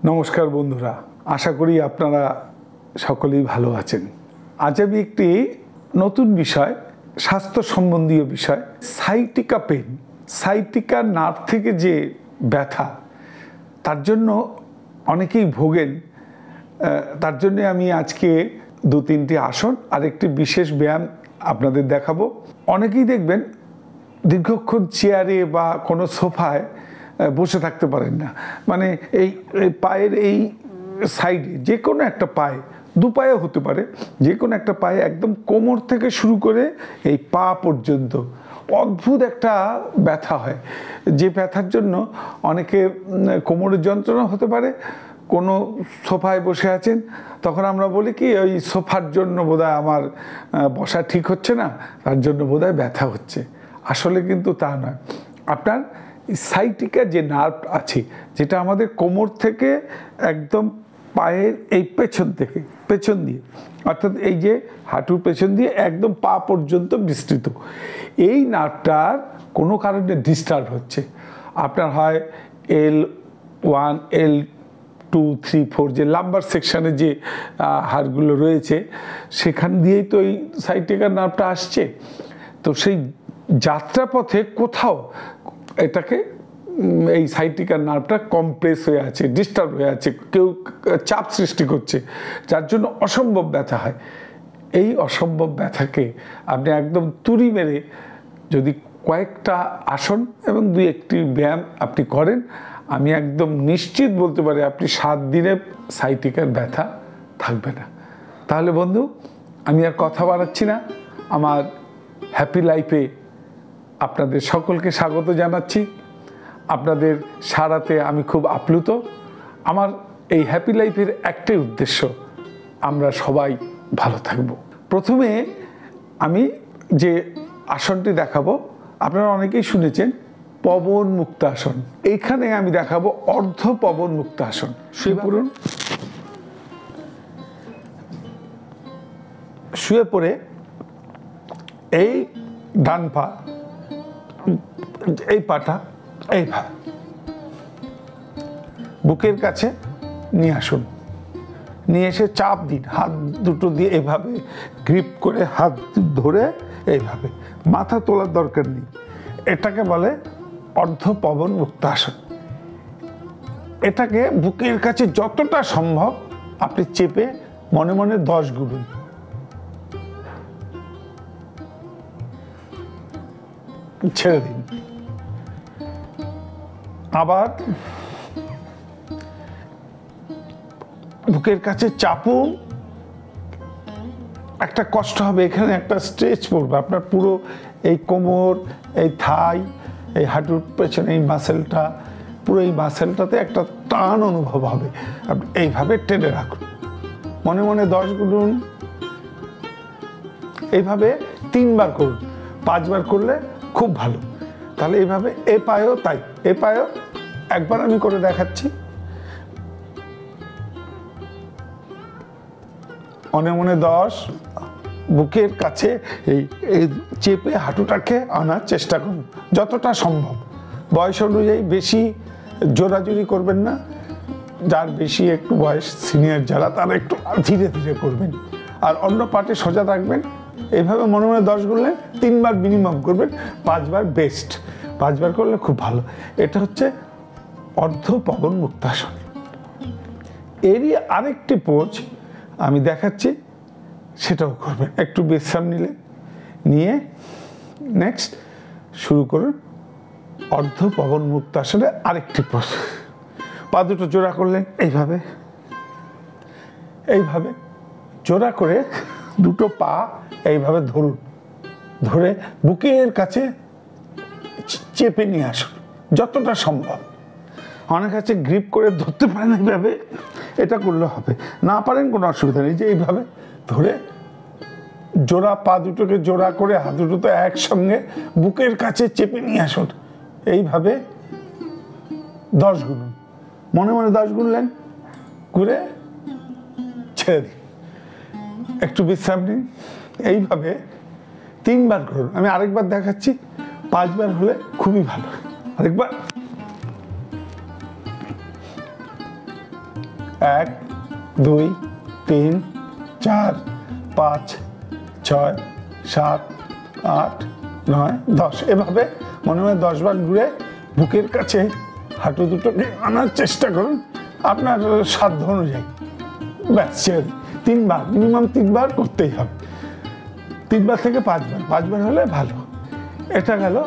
নমস্কার বন্ধুরা, আশা করি আপনারা সকলেই ভালো আছেন। আজ আমি একটি নতুন বিষয়, স্বাস্থ্য সম্বন্ধীয় বিষয়, সাইটিকা পেন, সাইটিকা নার্ভ থেকে যে ব্যথা, তার জন্য অনেকেই ভোগেন। তার জন্য আমি আজকে দু-তিনটি আসন আর একটি বিশেষ ব্যায়াম আপনাদের দেখাবো। অনেকেই দেখবেন দীর্ঘক্ষণ চেয়ারে বা কোনো সোফায় বসে থাকতে পারেন না, মানে এই পায়ের এই সাইডে যে কোনো একটা পায়ে, দু পায়ে হতে পারে, যে কোনো একটা পায়ে একদম কোমর থেকে শুরু করে এই পা পর্যন্ত অদ্ভুত একটা ব্যথা হয়, যে ব্যথার জন্য অনেকের কোমরের যন্ত্রণা হতে পারে। কোনো সোফায় বসে আছেন, তখন আমরা বলি কি ওই সোফার জন্য বোধহয় আমার বসা ঠিক হচ্ছে না, তার জন্য বোধহয় ব্যথা হচ্ছে। আসলে কিন্তু তা নয়। আপনার সাইটিকা যে নার্ভ আছে, যেটা আমাদের কোমর থেকে একদম পায়ের এই পেছন দিয়ে অর্থাৎ এই যে হাঁটুর পেছন দিয়ে একদম পা পর্যন্ত বিস্তৃত, এই নার্ভটার কোনো কারণে ডিস্টার্ব হচ্ছে। আপনার হয় L1, L2, 3, 4 যে লাম্বার সেকশানে যে হাড়গুলো রয়েছে, সেখান দিয়েই তো এই সাইটিকা নার্ভটা আসছে। তো সেই যাত্রাপথে কোথাও এটাকে এই সাইটিকা নার্ভটা কমপ্রেস হয়ে আছে, ডিস্টার্ব হয়ে আছে, কেউ চাপ সৃষ্টি করছে, যার জন্য অসম্ভব ব্যথা হয়। এই অসম্ভব ব্যথাকে আপনি একদম তুড়ি মেরে যদি কয়েকটা আসন এবং দুই একটি ব্যায়াম আপনি করেন, আমি একদম নিশ্চিত বলতে পারি আপনি 7 দিনে সাইটিকার ব্যথা থাকবে না। তাহলে বন্ধু, আমি আর কথা বাড়াচ্ছি না, আমার হ্যাপি লাইফে আপনাদের সকলকে স্বাগত জানাচ্ছি। আপনাদের সারাতে আমি খুব আপ্লুত। আমার এই হ্যাপি লাইফের একটাই উদ্দেশ্য, আমরা সবাই ভালো থাকব। প্রথমে আমি যে আসনটি দেখাবো, আপনারা অনেকেই শুনেছেন পবন মুক্তাসন। এইখানে আমি দেখাবো অর্ধ পবন মুক্তাসন। শুয়ে পড়ুন। শুয়ে পড়ে এই ডান পা, এই পাটা এইভাবে বুকের কাছে নিয়ে আসুন। নিয়ে এসে চাপ দিন, হাত দুটো দিয়ে এভাবে গ্রিপ করে হাত ধরে এইভাবে, মাথা তোলার দরকার নেই। এটাকে বলে অর্ধ পবন মুক্তাসন। এটাকে বুকের কাছে যতটা সম্ভব আপনি চেপে মনে মনে 10 গুণুন। ছেড়ে দিন। আবার বুকের কাছে চাপুন। একটা কষ্ট হবে, এখানে একটা স্ট্রেচ পড়বে আপনার পুরো এই কোমর, এই থাই, এই হাঁটুর পেছনে এই মাসেলটা, পুরো এই মাসেলটাতে একটা টান অনুভব হবে। আপনি এইভাবে টেনে রাখুন, মনে মনে 10 গুণুন। এইভাবে 3 বার করুন, 5 বার করলে খুব ভালো। তাহলে এইভাবে এ পায়েও তাই, এ পায়েও একবার আমি করে দেখাচ্ছি। মনে মনে 10, বুকের কাছে এই চেপে হাঁটুটাকে আনার চেষ্টা করুন যতটা সম্ভব। বয়স অনুযায়ী বেশি জোরাজুরি করবেন না, যার বেশি একটু বয়স, সিনিয়র যারা, তারা একটু ধীরে ধীরে করবেন। আর অন্য পাটে সোজা রাখবেন। এইভাবে মনে মনে 10 করলেন, 3 বার মিনিমাম করবেন, 5 বার বেস্ট, 5 বার করলে খুব ভালো। এটা হচ্ছে অর্ধ পবন মুক্তাসন। এরই আরেকটি পোজ আমি দেখাচ্ছি, সেটাও করবেন। একটু বিশ্রাম নিলেন, নিয়ে নেক্সট শুরু করুন অর্ধ পবন মুক্তাসনে আরেকটি পোজ। পা দুটো জোড়া করলেন, এইভাবে এইভাবে জোড়া করে দুটো পা এইভাবে ধরুন, ধরে বুকের কাছে চেপে নিয়ে আসুন যতটা সম্ভব। অনেক আছে গ্রিপ করে ধরতে পারেন, এইভাবে এটা করলে হবে, না পারেন কোনো অসুবিধা নেই। যে এইভাবে ধরে জোড়া পা দুটোকে জোড়া করে হাত দুটো তো একসঙ্গে বুকের কাছে চেপে নিয়ে আসুন। এইভাবে 10 গুণুন, মনে মনে 10 গুনলেন, ঘুরে ছেড়ে দিন, একটু বিশ্রাম নিন। এইভাবে 3 বার করুন। আমি আরেকবার দেখাচ্ছি, 5 বার হলে খুবই ভালো। আরেকবার 1 2 3 4 5 6 7 8 9 10 এভাবে মনে মনে 10 বার ঘুরে বুকের কাছে হাঁটু দুটোকে আনার চেষ্টা করুন আপনার সাধ্য অনুযায়ী। ব্যাস ছেড়ে দিন। 3 বার, মিনিমাম 3 বার করতেই হবে। 3 বার থেকে 5 বার, 5 বার হলে ভালো। এটা গেল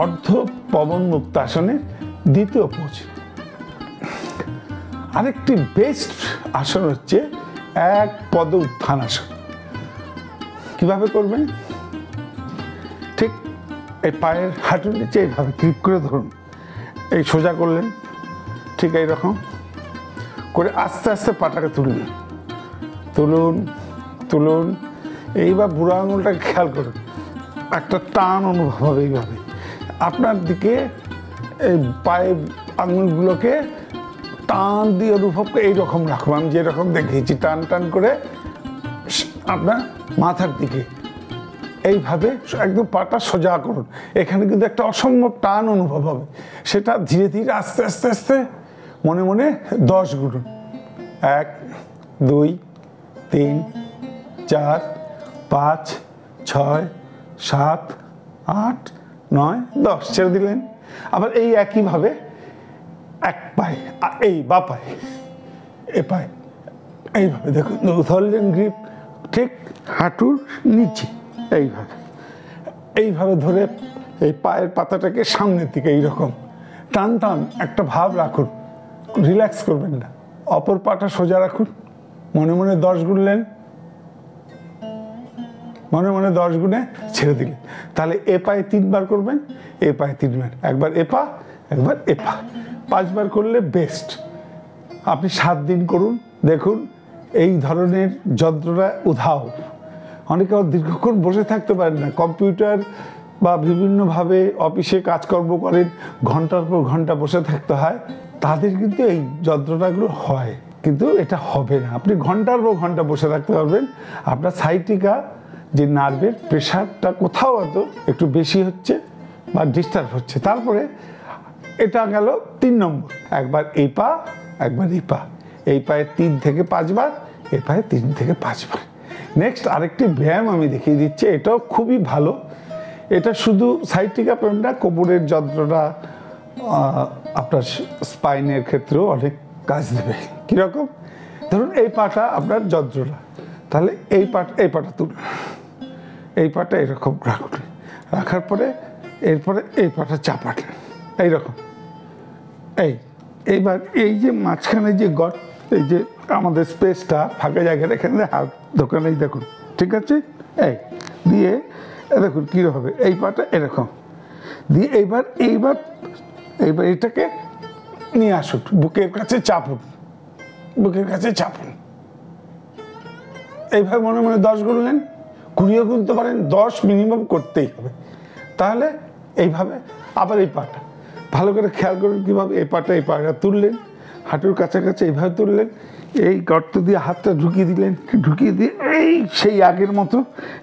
অর্ধ পবন মুক্তাসনের দ্বিতীয় পোজ। আরেকটি বেস্ট আসন হচ্ছে এক পদ উত্থান আসন। কিভাবে করবেন? ঠিক এই পায়ের হাঁটুর নিচে এইভাবে গ্রিপ করে ধরুন, এই সোজা করলেন, ঠিক এইরকম করে আস্তে আস্তে পাটাকে তুলুন, তুলুন তুলুন। এইবার বুড়ো আঙুলটাকে খেয়াল করুন, একটা টান অনুভব হবে এইভাবে আপনার দিকে। এই পায়ের আঙুলগুলোকে টান দিয়ে অনুভব করে এইরকম রাখুন, আমি যেরকম দেখিয়েছি, টান টান করে আপনার মাথার দিকে এইভাবে একদম পাটা সোজা করুন। এখানে কিন্তু একটা অসম্ভব টান অনুভব হবে, সেটা ধীরে ধীরে আস্তে আস্তে আস্তে মনে মনে 10 গুণুন। 1 2 3 4 5 6 7 8 9 10 ছেড়ে দিলেন। আবার এই একইভাবে এক পায়ে, এই বা পায়ে, এ পায়ে এইভাবে দেখুন, ধরলেন গ্রিপ ঠিক হাঁটুর নিচে, এইভাবে এইভাবে ধরে এই পায়ের পাতাটাকে সামনের দিকে এইরকম টান টান একটা ভাব রাখুন, রিল্যাক্স করবেন না। অপর পাটা সোজা রাখুন, মনে মনে 10 গুনলেন, মনে মনে 10 গুণে ছেড়ে দিলেন। তাহলে এ পায়ে 3 বার করবেন, এ পায়ে 3 বার, একবার এ পা একবার এ পা, 5 বার করলে বেস্ট। আপনি 7 দিন করুন, দেখুন এই ধরনের যন্ত্রণা উধাও। অনেকে দীর্ঘক্ষণ বসে থাকতে পারেন না, কম্পিউটার বা বিভিন্নভাবে অফিসে কাজকর্ম করেন, ঘন্টার পর ঘন্টা বসে থাকতে হয়, তাদের কিন্তু এই যন্ত্রণাগুলো হয়। কিন্তু এটা হবে না, আপনি ঘন্টার পর ঘন্টা বসে থাকতে পারবেন। আপনার সাইটিকা যে নার্ভের প্রেশারটা কোথাও হয়তো একটু বেশি হচ্ছে বা ডিস্টার্ব হচ্ছে। তারপরে এটা গেল 3 নম্বর, একবার এই পা একবার এই পা, এই পায়ে 3 থেকে 5 বার, এই পায়ে 3 থেকে 5 বার। নেক্সট আরেকটি ব্যায়াম আমি দেখিয়ে দিচ্ছি, এটাও খুবই ভালো। এটা শুধু সাইটিকা পেন না, কোমরের যন্ত্রণা, আপনার স্পাইনের ক্ষেত্রেও অনেক কাজ দেবে। কীরকম? ধরুন এই পাটা আপনার যন্ত্রণা, তাহলে এই পাটা তুলুন, এই পাটা এরকম রাখুন, রাখার পরে এরপরে এই পাটা চাপালেন এইরকম। এইবার এই যে মাঝখানে যে এই যে আমাদের স্পেসটা ফাঁকা জায়গাটা, এখানে হাত দোকানেই দেখুন, ঠিক আছে? এই দিয়ে দেখুন কী হবে, এই পাটা এরকম দিয়ে এইবার এটাকে নিয়ে আসুন, বুকের কাছে চাপুন, বুকের কাছে চাপুন। এইভাবে মনে মনে 10 গুনলেন, 20ও গুনতে পারেন, 10 মিনিমাম করতেই হবে। তাহলে এইভাবে আবার এই পাটা ভালো করে খেয়াল করুন কীভাবে এই পাটা তুললেন, হাঁটুর কাছাকাছি এইভাবে তুললেন, এই গর্ত দিয়ে হাতটা ঢুকিয়ে দিলেন, ঢুকিয়ে দিয়ে এই সেই আগের মতো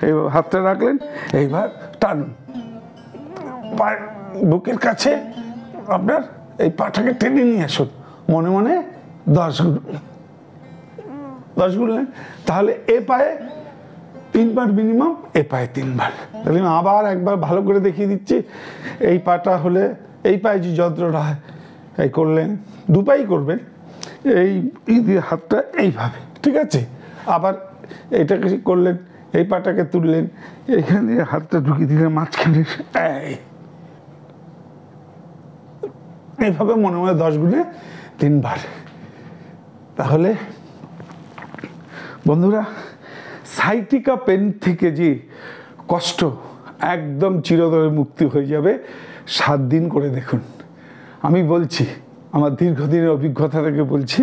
এই হাতটা রাখলেন, এইবার টানুন বুকের কাছে, আপনার এই পাটাকে টেনে নিয়ে আসুন, মনে মনে 10 গুনলেন। তাহলে এ পায়ে 3 বার মিনিমাম, এ পায়ে 3 বার। তাহলে আমি আবার একবার ভালো করে দেখিয়ে দিচ্ছি। এই পাটা হলে এই পায়ে যে যন্ত্রটা হয়, এই করলেন, 2 পাই করবেন, এই দিয়ে হাতটা এইভাবে, ঠিক আছে? আবার এইটাকে করলেন, এই পাটাকে তুললেন, এখানে হাতটা ঢুকিয়ে দিলেন মাঝখানে, এইভাবে মনে মনে 10 গুণে 3 বার। তাহলে বন্ধুরা, সাইটিকা পেন থেকে যে কষ্ট একদম চিরতরে মুক্তি হয়ে যাবে 7 দিন করে দেখুন। আমি বলছি, আমার দীর্ঘদিনের অভিজ্ঞতা থেকে বলছি,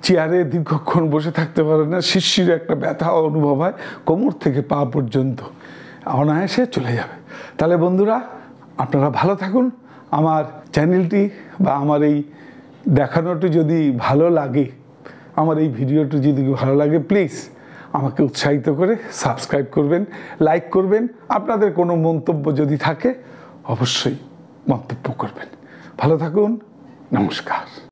চেয়ারে দীর্ঘক্ষণ বসে থাকতে পারে না, শিরশিরে একটা ব্যথা অনুভব হয় কোমর থেকে পা পর্যন্ত, অনায়াসে চলে যাবে। তাহলে বন্ধুরা, আপনারা ভালো থাকুন। আমার চ্যানেলটি বা আমার এই দেখানোটি যদি ভালো লাগে, আমার এই ভিডিওটি যদি ভালো লাগে, প্লিজ আমাকে উৎসাহিত করে সাবস্ক্রাইব করবেন, লাইক করবেন। আপনাদের কোনো মন্তব্য যদি থাকে অবশ্যই মন্তব্য করবেন। ভালো থাকুন, নমস্কার।